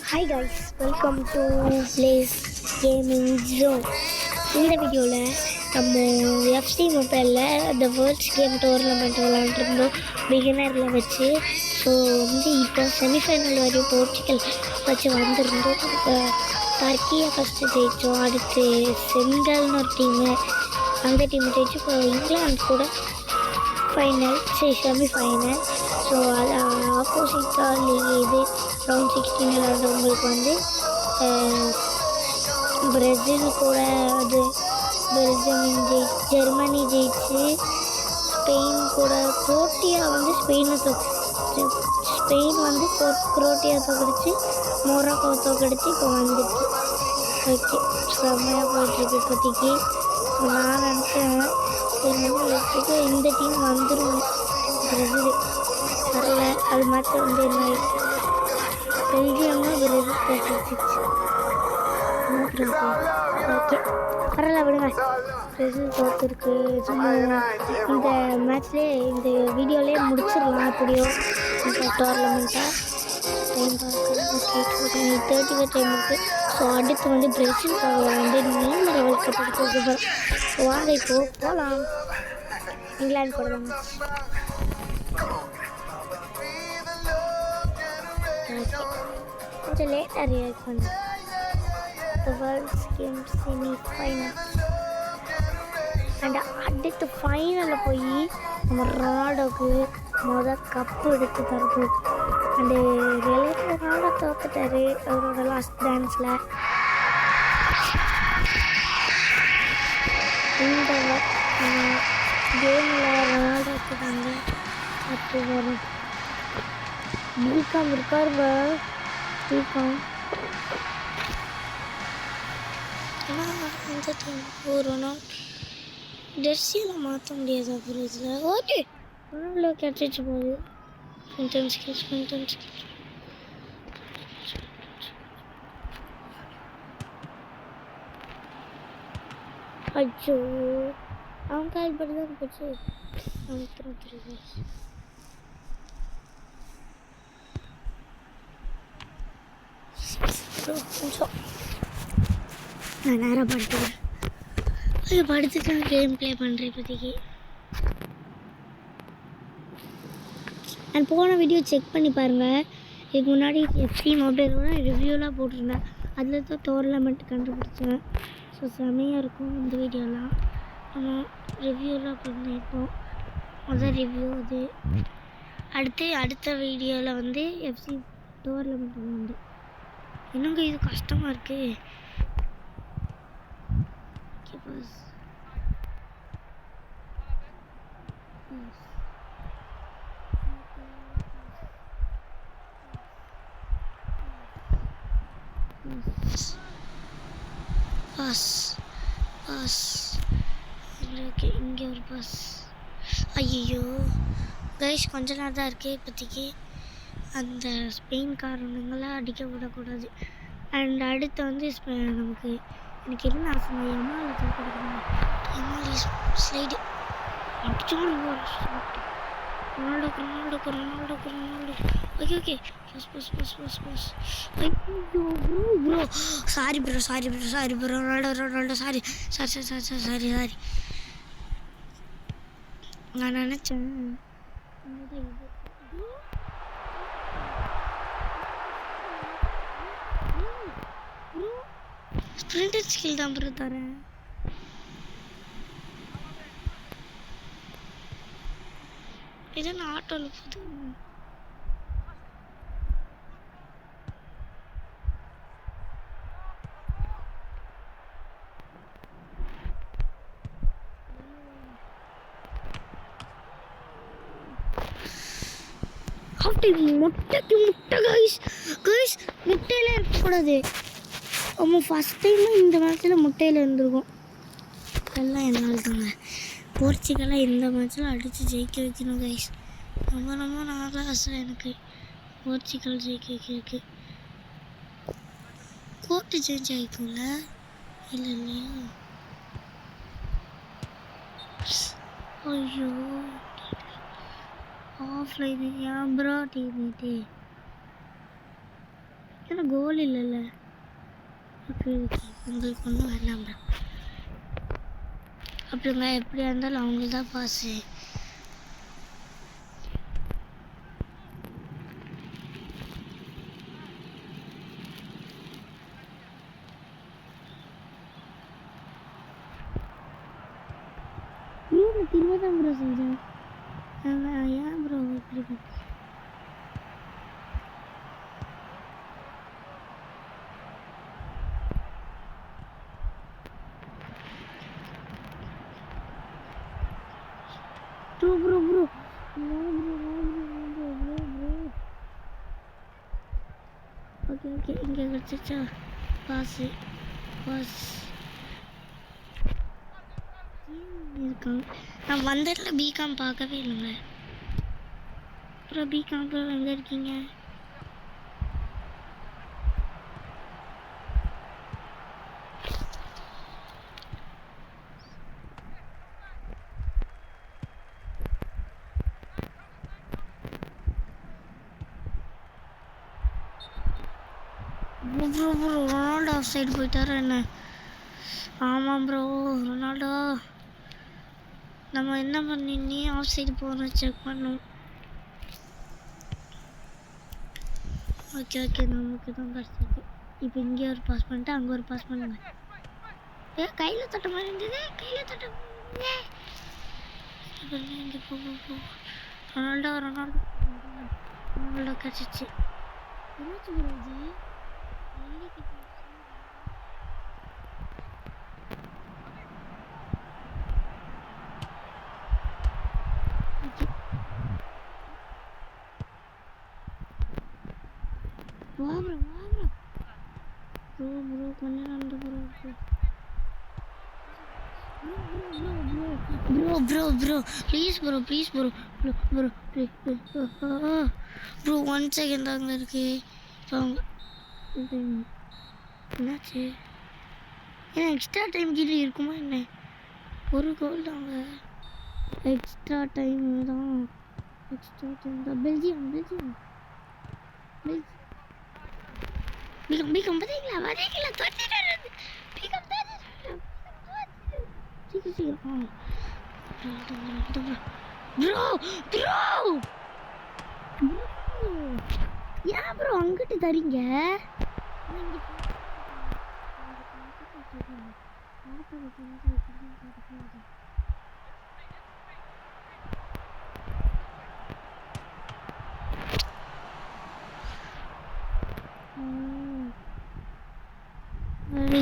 Hi guys, welcome to Blaze Gaming Zone. இந்த வீடியோவில் நம்ம எஃப்சி மொபைலில் அந்த வேர்ல்ட்ஸ் கேம் டோர்னமெண்ட் விளாண்டுருந்தோம் பிகினரில் வச்சு. ஸோ இப்போ செமிஃபைனல் வரையும் போர்ச்சுகல் வச்சு வந்திருந்தோம். டர்க்கியை ஃபஸ்ட்டு ஜெயித்தோம். அடுத்து சென்ட்ரல்னு ஒரு டீமு, அந்த டீம் ஜெயிச்சு இப்போ இங்கிலாந்து கூட ஃபைனல் செமிஃபைனல். ஸோ அது ஆப்போசிட்டாக இது ரவுண்ட் 16 விளாடுறவங்களுக்கு பிரேசில் கூட அது பெல்ஜியம் ஜெர்மனி ஜெயிச்சு, ஸ்பெயின் கூட குரோட்டியா ஸ்பெயினை ஸ்பெயின் குரோட்டியா தோக்கடிச்சு, மொராக்கோ தோக்கடிச்சு இப்போ வந்துச்சு. ஓகே, செம்மையாக போயிட்டுருக்கு இப்போதைக்கு. நான் நினச்சேன் இந்த டீம் வந்துடும், பிரேசில் வரல. அது மட்டும் என்ன ஆயிடுச்சு, பெல்ஜியம்னா பிரேசில் தோக்கடிச்சிச்சு. ஓகே பரவாயில்ல, விடுங்க. பிரேசில் தோற்றுருக்கு. சும்மா இந்த மேட்ச்லேயே இந்த வீடியோலேயே முடிச்சிடலாம் எப்படியோ இந்த டோர்னமெண்ட்டை. டைம் பார்க்க 30 டைம் இருக்குது. ஸோ அடுத்து பிரேசிலுக்காக நீண்ட லெவல் கப் போகிறோம். வாங்க இப்போது போகலாம். இங்கிலாந்து கூட தான் கொஞ்சம் லேட்டாக ரியாக்ட் பண்ணேன். வேர்ல்ட்ஸ் கேம் செமிஃபைனல் அண்ட் அடுத்து ஃபைனலில் போய் நம்ம ரொனால்டோவுக்கு கப்பு எடுத்து தரப்போம். அண்டு ரொனால்டோ தோத்துட்டாரு அவரோட லாஸ்ட் டான்ஸில். இந்த கேமில் ரொனால்டோக்கு கப்பு வரும். பிகாம் இருக்காருங்க, பிகாம். இந்த டீம் ரொனால்டோ ஜெர்சியெல்லாம் மாற்ற முடியாது. அப்புறம் இதில் ஓகே ரொனால்டோ கிடச்சிச்சு போகுது. அச்சோ, அவன் கால் படி தான் போச்சு. கொஞ்சம் நான் நேராக படுத்துக்கிறேன். அது படுத்துட்டு நான் கேம் ப்ளே பண்ணுறேன் இப்போதைக்கு. நான் போன வீடியோ செக் பண்ணி பாருங்கள். இதுக்கு முன்னாடி எஃப்சி மொபைலோட ரிவ்யூலாம் போட்டிருந்தேன். அதில் தான் டோர்னமெண்ட் கண்டுபிடிச்சேன். ஸோ செமையாக இருக்கும் இந்த வீடியோலாம். நம்ம ரிவ்யூலாம் பண்ணியிருப்போம். முதல் ரிவ்யூ அது. அடுத்த வீடியோவில் எஃப்சி டோர்னமெண்ட் என்னங்க இது கஷ்டமாக இருக்குது. இங்கே ஒரு பஸ். ஐயோ கைஸ், கொஞ்ச நேரம் தான் இருக்குது இப்போதைக்கு. அந்த ஸ்பெயின்காரனுங்களாம் அடிக்க விடக்கூடாது. அண்ட் அடுத்து நமக்கு எனக்கு என்ன ஆசை, எம்மாவில் தோற்கடிக்கணும். எம்மால் ஸ்லைடு அடிச்சோம். ரொனால்டோ. Okay pass. ஐயோ bro, sorry bro. Ronaldo sorry. நான் நினச்சேன் ஸ்பிரிண்டர் ஸ்கில் தான் ப்ரோ தரேன். இது நான் ஆட்டோவில் போகுது. முட்டை கைஸ், முட்டையில இருக்கக்கூடாது. நம்ம ஃபஸ்ட் டைம் இந்த மேட்ச்சில் முட்டையில் இருந்திருக்கோம். எல்லாம் என்னால் தாங்க. போர்ச்சுகலாக இந்த மேட்ச்சில் அடித்து ஜெயிக்க வைக்கணும் கைஸ். ரொம்ப நாள் ஆசை எனக்கு போர்ச்சுகல் ஜெயிக்க வைக்கிறதுக்கு. கோர்ட்டு சேஞ்ச் ஆகிக்கும்ல, இல்லையா? ஐயோ ஆஃப்லைன் ஏன் ப்ரோ டீமேட்டு ஏன்னா கோல் இல்லைல்ல. ஓகே உங்களுக்கு ஒன்றும் வேண்டாம் ப்ரோ. அப்படிங்க எப்படியா இருந்தாலும் அவங்களுக்கு தான் பாஸு. திரும்ப தான் ப்ரோ செஞ்சேன். ஏன் ப்ரோ இப்படி ப்ரோ ஓகே ஓகே இங்கே கிடச்சிச்சா பாஸு இருக்காங்க. நான் வந்ததில் பிகாம் பார்க்கவே இல்லைங்க. அப்புறம் பிகாம் அப்புறம் எங்கே இருக்கீங்க? ப்ரோ ரொனால்டோ ஆஃப் சைடு போயிட்டாரா என்ன? ஆமாம் ப்ரோ ரொனால்டோ. நம்ம என்ன பண்ணி ஆஃப் சைடு போகணும் செக் பண்ணோம். ஓகே நமக்கு தான் கிடச்சிருக்கு. இப்போ இங்கே ஒரு பாஸ் பண்ணிட்டு அங்கே ஒரு பாஸ் பண்ணுங்க. கையில் தொட்ட மாதிரி இருந்தது. கையில் தொட்ட இங்கே போ ரொனால்டோ கிடச்சிச்சு. என்னாச்சு குருஜி? ப்ரோ கொஞ்ச நேரம் ப்ரோ ப்ளீஸ் ப்ரோ 1 செகண்ட் தாங்க இருக்கு. என்னாச்சு? ஏன்னா எக்ஸ்ட்ரா டைம் கீழே இருக்குமா என்ன? ஒரு கோல் தாங்க. எக்ஸ்ட்ரா டைம் தான். பெல்ஜியம் பிகம் பார்த்தீங்களா தோற்றிட்டு பிகம் சீக்கிரம் ப்ரோ ஏன் ப்ரோ அங்கிட்டு தரீங்க?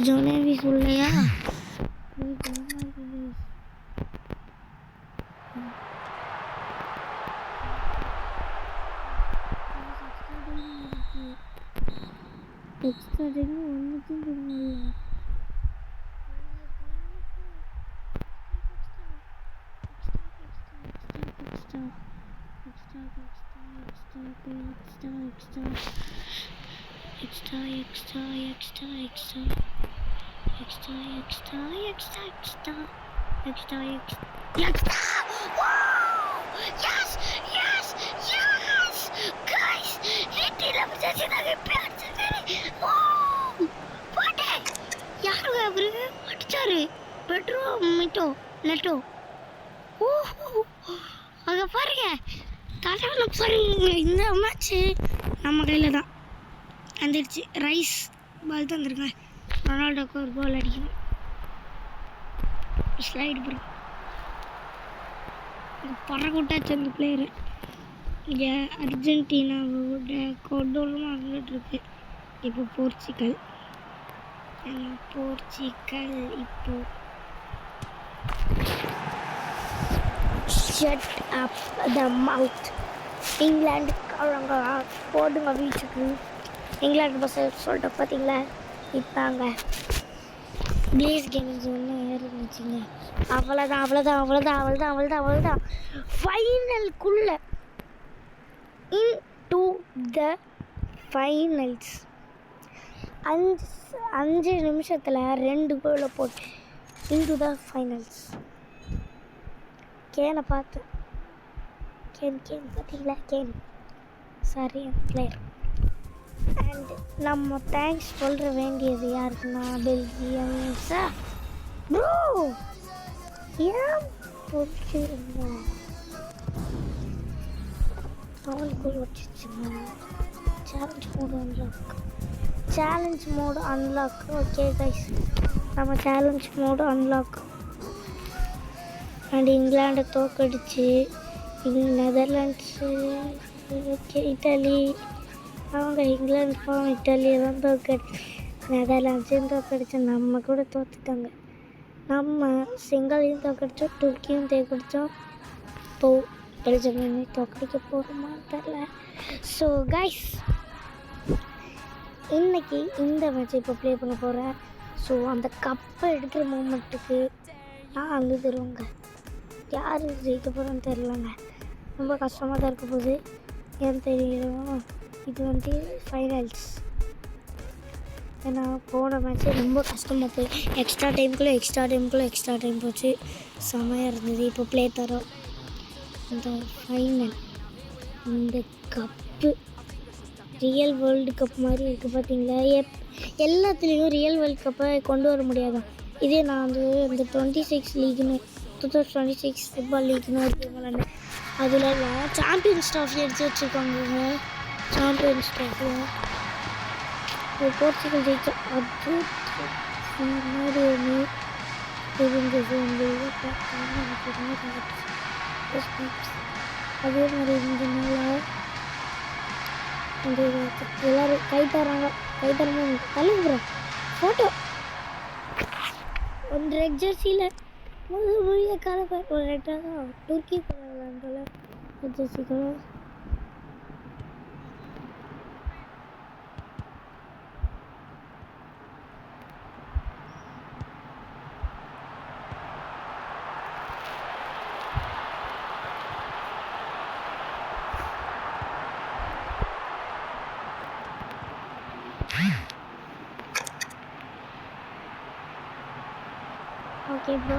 जोने भी सुन लिया। एक्स्ट्रा दिन में ஒன்னு தூங்குறீங்க. Extra. Wow! Yes! Guys, hitting up the wow! What? யாரு அவரு? அடிச்சாரு. பெட்ரோ மிட்டோ லெட்டோ. அங்க பாருங்க. தலைவல பாருங்க. இந்த மேட்ச் நம்ம கையில தான். வந்துருச்சு. ரைஸ் பால் தந்துருங்க. ரொனால்டோக்கு ஒரு கோல் அடிக்கணும். ஸ்லைடு ப்ரோ பறக்கூட்டாச்சு அந்த பிளேயரு. இங்கே அர்ஜென்டினாவோட கொடூரமாக இருந்துகிட்ருக்கு. இப்போ போர்ச்சுகல் இப்போ ஷட் அப் த மவுத். இங்கிலாந்துக்காரங்க போடுங்க வீச்சுக்கு. இங்கிலாந்து பஸ் சொல்லிட்டு பார்த்தீங்களா? இப்போ அங்கே பிளேஸ் கேமிங் ஜோன்னு இருந்துச்சுங்க. அவ்வளோதான் ஃபைனலுக்குள்ள இன் டு த ஃபைனல்ஸ். 5 நிமிஷத்தில் 2 கோலை போட்டு இன் டு த ஃபைனல்ஸ். கேனை பார்த்தேன். கேன் பார்த்தீங்களா? Kane sorry player. அண்ட் நம்ம தேங்க்ஸ் சொல்ற வேண்டியது யாருக்குன்னா பெல்ஜியம் சார். ப்ரோ ஏன் போச்சுருந்தோம் அவனுக்குள் வச்சுச்சுங்க. Challenge mode unlock. Okay guys, நம்ம சேலஞ்ச் மோடு அன்லாக். அண்ட் இங்கிலாண்டை தோக்கடிச்சு நெதர்லாண்ட்ஸு, ஓகே இட்டாலி, அவங்க இங்கிலாந்து இட்டாலியை தான் தோக்கடிச்சு நெதர்லாண்ட்ஸையும் தோக்கடிச்சு நம்ம கூட தோற்றுட்டாங்க. நம்ம செங்கலையும் தோக்கடிச்சோம், துருக்கியும் தோக்கடிச்சோம். இப்போது பெல்ஜியமே தோக்கடிக்க போகிறோமான்னு தெரில. ஸோ கைஸ், இன்றைக்கி இந்த மேட்ச் இப்போ ப்ளே பண்ண போகிறேன். ஸோ அந்த கப்பை எடுக்கிற மூமெண்ட்டுக்கு நான் அங்கே தருவாங்க. யார் ஜெயிக்க போகிறோன்னு தெரிலங்க. ரொம்ப கஷ்டமாக தான் இருக்க போகுது. ஏன்னு தெரியும், இது ஃபைனல்ஸ். ஏன்னா போன மேட்ச்சே ரொம்ப கஷ்டமாக போய் எக்ஸ்ட்ரா டைம் போச்சு. செமையாக இருந்தது. இப்போ ப்ளே தரோம் இந்த ஃபைனல். இந்த கப்பு ரியல் வேர்ல்டு கப் மாதிரி இருக்குது பார்த்தீங்களா? எல்லாத்துலேயும் ரியல் வேர்ல்டு கப்பை கொண்டு வர முடியாதான். இதே நான் இந்த 2026 ஃபுட்பால் லீக்னு ஒரு கேம் விளாண்டேன். அதுலலாம் சாம்பியன்ஸ் ட்ராஃபி எடுத்து வச்சுருக்காங்க. சாம்பியன்ஸ் ட்ராஃபி போர்ச்சுகல் ஜெயிச்சோம். அது மாதிரி ஒன்று இருந்தது. அதே மாதிரி இருந்ததுனால எல்லோரும் கை தராங்க. தள்ளுங்க ஃபோட்டோ ஒரு ரெட் ஜெர்சியில் முழுக்க கலப்பை ஒரு ரெட்டாக தான் துருக்கி விளாண்டோல ரெட் ஜெர்சிக்குள்ள. ஓகே ப்ரோ,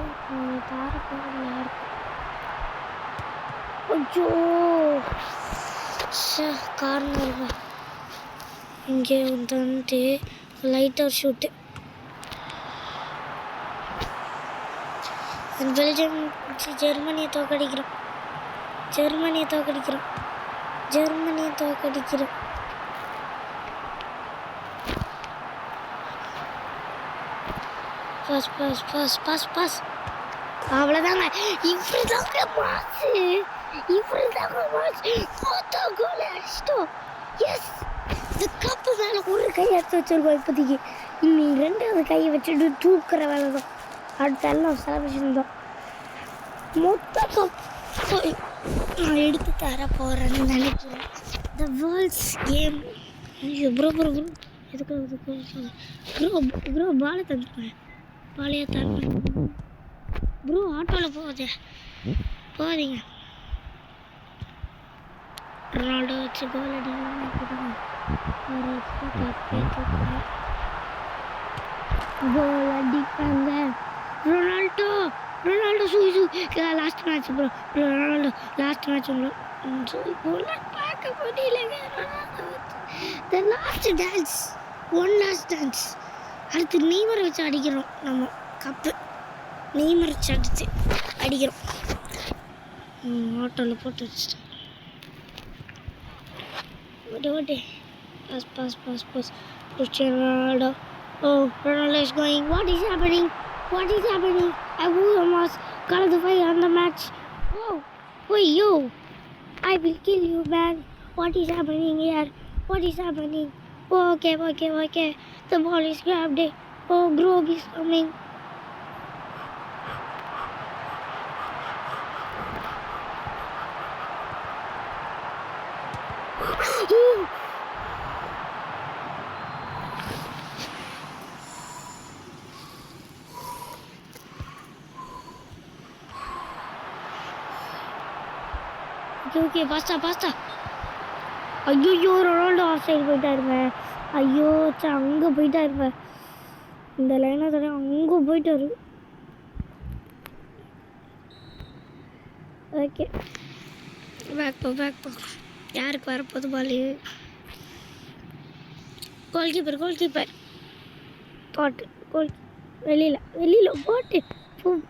தார போகிறது யாருக்கு? ஐயோ கார்னர் இங்கே வந்துட்டு லைட்டாக ஷூட்டு. பெல்ஜியம் ஜெர்மனியை தோக்கடிக்கிறோம். பாஸ் அவ்வளோதாங்க. இப்படிதாங்க மாசு மொத்தம் கோல் அடிச்சிட்டோம். எஸ், இந்த கப்பு மேலே ஒரு கை எடுத்து வச்சிருக்கோம் இப்போதைக்கு. இன்னும் 2வது கையை வச்சுட்டு தூக்குற வேலை தான். அடுத்த எல்லாம் செலப்ரேஷன் தான். மொத்த கப்பு நான் எடுத்து தர போகிறேன்னு நினைக்கிறேன். The world's game. ஐயோ ப்ரோ பாலை தந்துருப்பேன். பாலையாக தரேன் ப்ரோ. ஆட்டோவில் போகாதீங்க. ரொனால்டோ வச்சு கோல் அடிக்கணும். கோல் அடிப்பாங்க. Ronaldo last match bro. Ronaldo last match பார்க்க முடியலங்க. Last dance. அடுத்து நெய்மரை வச்சு அடிக்கிறோம். நம்ம கப்பு நெய்மரை வச்சு அடிக்கிறோம். ஆட்டோவில் போட்டு வச்சுட்டேன். ஓட்டே pass. Cristiano Ronaldo. Oh, Ronaldo is going. What is happening? I almost got the fight on the match. Oh, yo. I will kill you, man. What is happening here? Oh, okay. The ball is grabbed. Oh, Grove is coming. Okay பாஸ்டா. ஐயோ Ronaldo off side போயிட்டாருங்க. ஐயோ அங்கே போயிட்டாருங்க. இந்த லைனை தடவை அங்கே போயிட்டாரு. Okay back போ. யாருக்கு வரப்போது பால்? கோல் கீப்பர் போட்டு வெளியில் போட்டு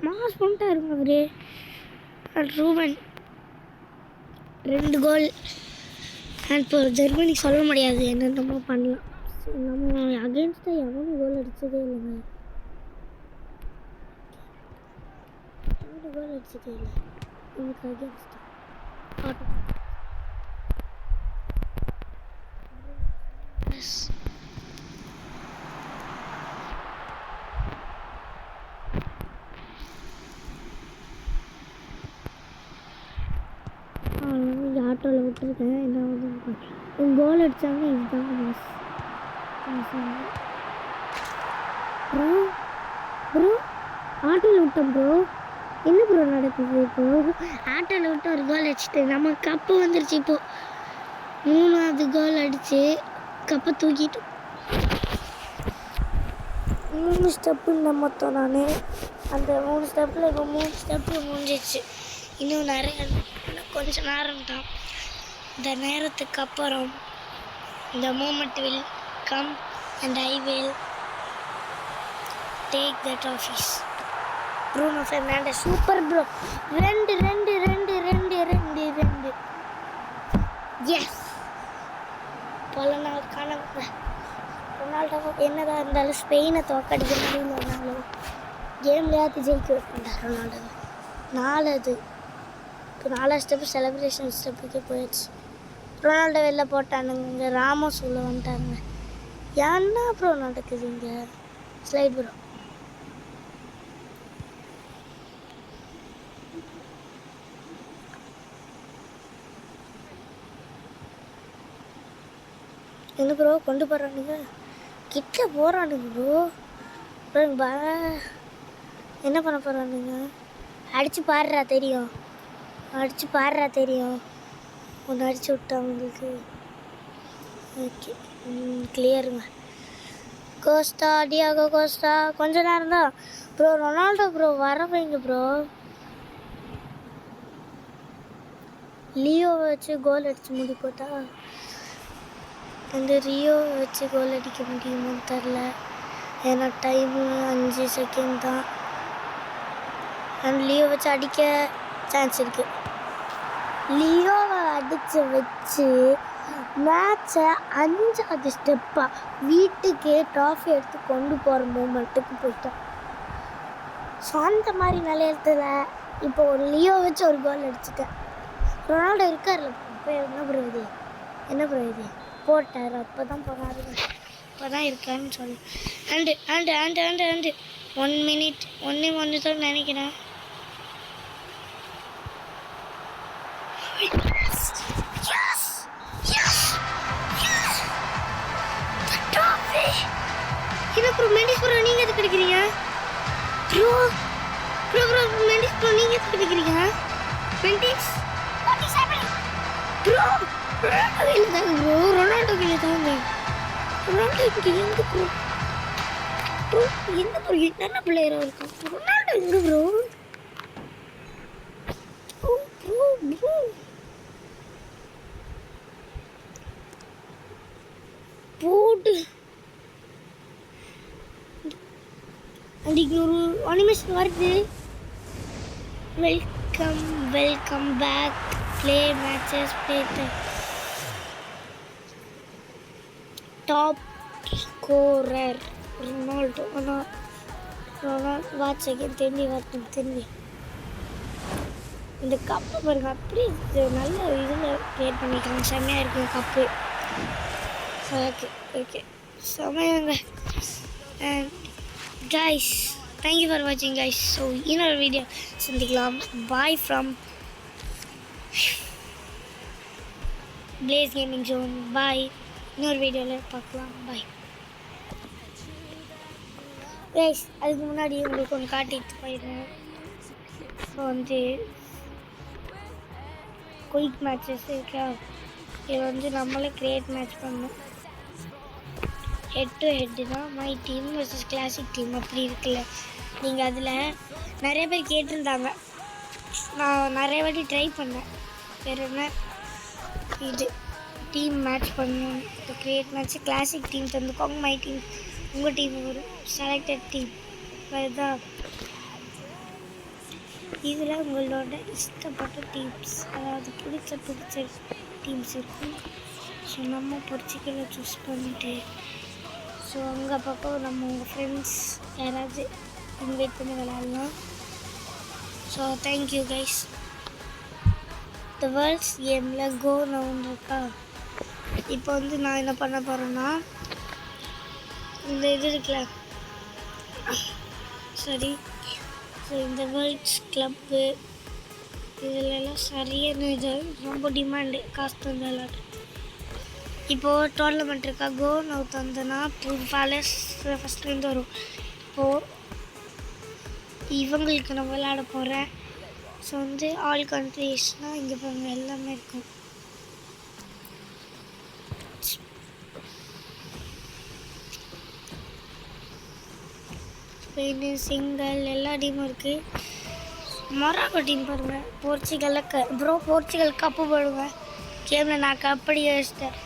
மாஸ் பண்ணிட்டா இருங்க அவரு. ரூபன் 2 கோல். அண்ட் இப்போ ஜெர்மனி சொல்ல முடியாது, என்னென்னமோ பண்ணலாம். நம்ம அகேன்ஸ்டாக எவனும் கோல் அடித்ததே இல்லைங்க. கோல் அடிச்சதே இல்லை நமக்கு அகேன்ஸ்டாக. ஆட்டோவில் விட்டுருக்கேன். என்ன வந்து கோல் அடித்தாங்க. இதுதான் ப்ரோ ஆட்டோவில் விட்டோம் ப்ரோ. என்ன ப்ரோ நடக்குது இப்போது? ஆட்டோவில் விட்டு ஒரு கோல் அடிச்சுட்டு நம்ம கப்பு வந்துருச்சு. இப்போது 3வது கோல் அடித்து கப்பை தூக்கிட்டு 3 ஸ்டெப்புன்னு மொத்தம். நான் அந்த 3 ஸ்டெப்பில் இப்போ 3 ஸ்டெப்பு முடிஞ்சிச்சு. இன்னும் கொஞ்சம் நேரம் தான். இந்த நேரத்துக்கு அப்புறம் இந்த moment will come and I will take the trophies. Bruno Fernandes super bro. 2 எஸ். பல நாள் கனவு. ரொனால்டோ என்னதான் இருந்தாலும் ஸ்பெயினை தோக்கடிக்க முடியலனாலும் கேம்லையாவது ஜெயிக்க வைக்கின்றார் ரொனால்டோ. 4வது இப்போ 4வது ஸ்டெப்பு செலிப்ரேஷன் ஸ்டெப்புக்கு போயிடுச்சு. ரொனால்டோ வெளில போட்டானுங்க. ராமோஸ் உள்ள வந்துட்டாங்க. என்ன ப்ரோ நடக்குது இங்கே? Slide bro. என்ன ப்ரோ கொண்டு போகிறானுங்க, கிட்ட போகிறானுங்க ப்ரோ. என்ன பண்ண போகிறானுங்க? அடித்து பாடுறா தெரியும். ஒன்று அடிச்சு விட்டா உங்களுக்கு. ஓகே கிளியருங்க. கோஸ்டா டியாகோ கோஸ்டா கொஞ்ச நேரம் தான் ப்ரோ. ரொனால்டோ ப்ரோ வர வைங்க ப்ரோ. லியோவை வச்சு கோல் அடித்து முடி போட்டா அந்த ரியோவை வச்சு கோல் அடிக்க முடியுமான்னு தெரில. ஏன்னா டைமு 5 செகண்ட் தான். அண்ட் லியோ வச்சு அடிக்க சான்ஸ் இருக்குது. லியோவை அடித்து வச்சு மேட்சை 5வது ஸ்டெப்பாக வீட்டுக்கு ட்ராஃபி எடுத்து கொண்டு போகிற மூமெண்ட்டுக்கு போயிட்டோம். ஸோ அந்த மாதிரி நிலையத்தில் இப்போ ஒரு லியோ வச்சு ஒரு கோல் அடிச்சுட்டேன். ரொனால்டோ இருக்கார்ல இப்போ. என்ன ப்ரோ இது போட்டார். அப்போ தான் போனார். இப்போ தான் இருக்கான்னு சொல்லு. அண்டு 1 மினிட் 1 தான் நினைக்கிறேன். என்ன ப்ரோ மெண்டிஸ் ப்ரோ நீங்கள் எது கிடைக்கிறீங்க? ப்ரோ மெண்டிஸ் ப்ரோ நீங்கள் எது கிடைக்கிறீங்க? மெண்டிஸ் ப்ரோ கையில் தாங்க ப்ரோ. ரொனால்டோ கையில் தாங்க. ரொனால்டோ இங்கே எங்கே ப்ரோ? என்ன ப்ரோ என்னென்ன பிளேயராக இருக்கும்? ரொனால்டோ எங்கே ப்ரோ? போட்டு அன்றைக்கி ஒரு அனிமேஷன் வருது. Welcome back. Play matches top scorer Ronaldo. Watch again திரும்பி இந்த கப்பை பாருங்க. அப்படி நல்ல இதில் க்ரியேட் பண்ணிக்கிறாங்க. செம்மையாக இருக்கும் கப்பு. ஓகே செம்மையாங்க. அண்ட் கைஸ் தேங்க்யூ ஃபார் வாட்சிங் கைஸ். ஸோ இன்னொரு வீடியோ சந்திக்கலாம். Bye from Blaze gaming zone. Bye. இன்னொரு வீடியோவில் பார்க்கலாம். Bye guys. அதுக்கு முன்னாடி உங்களுக்கு ஒன்று காட்டிட்டு போயிடுறேன். ஸோ வந்து குயிக் மேட்சஸ் இருக்கா, இது வந்து நம்மளே க்ரியேட் மேட்ச் பண்ணோம். ஹெட் டு ஹெட்டு தான். My team versus classic team அப்படி இருக்குல்ல. நீங்கள் அதில் நிறைய பேர் கேட்டிருந்தாங்க. நான் நிறைய வாட்டி ட்ரை பண்ணேன். வேறு என்ன இது டீம் மேட்ச் பண்ணணும். இப்போ கிரியேட் மேட்ச் கிளாசிக் டீம் தந்துக்கோங்க. மை டீம் உங்கள் டீம் ஒரு செலக்டட் டீம் வருதா. இதில் உங்களோட இஷ்டப்பட்ட டீம்ஸ், அதாவது பிடிச்ச டீம்ஸ் இருக்கும். ஸோ நம்ம போர்ச்சுகலை சூஸ் பண்ணிட்டு ஸோ அங்கே பக்கம் நம்ம உங்கள் ஃப்ரெண்ட்ஸ் யாராவது இன்வைட் பண்ணி விளாட்லாம். So thank you guys. The world's கேமில் கோ நவுன்னு இருக்கா. இப்போ வந்து நான் என்ன பண்ண போகிறேன்னா இந்த இது இருக்குல்ல சரி. ஸோ இந்த வேர்ல்ட்ஸ் கிளப்பு இதிலெல்லாம் சரியான இது ரொம்ப டிமாண்டு காசு தந்து விளாட்டு. இப்போது டோர்னமெண்ட் இருக்கா. கோ நவ் தந்தனா பேலஸ் ஃபஸ்ட்லேருந்து வரும். இப்போது இவங்களுக்கு நான் விளையாட போகிறேன். ஸோ வந்து ஆல் கண்ட்ரீஸ்னால் இங்கே பாருங்க எல்லாமே இருக்கும். ஸ்பெயின், சிங்கல் எல்லா டீமும் இருக்குது. மொராக்கோ டீம் பாருங்கள். போர்ச்சுகல் கப்பு போடுவேன் கேமில் நான் கப்படி வச்சிட்டேன்.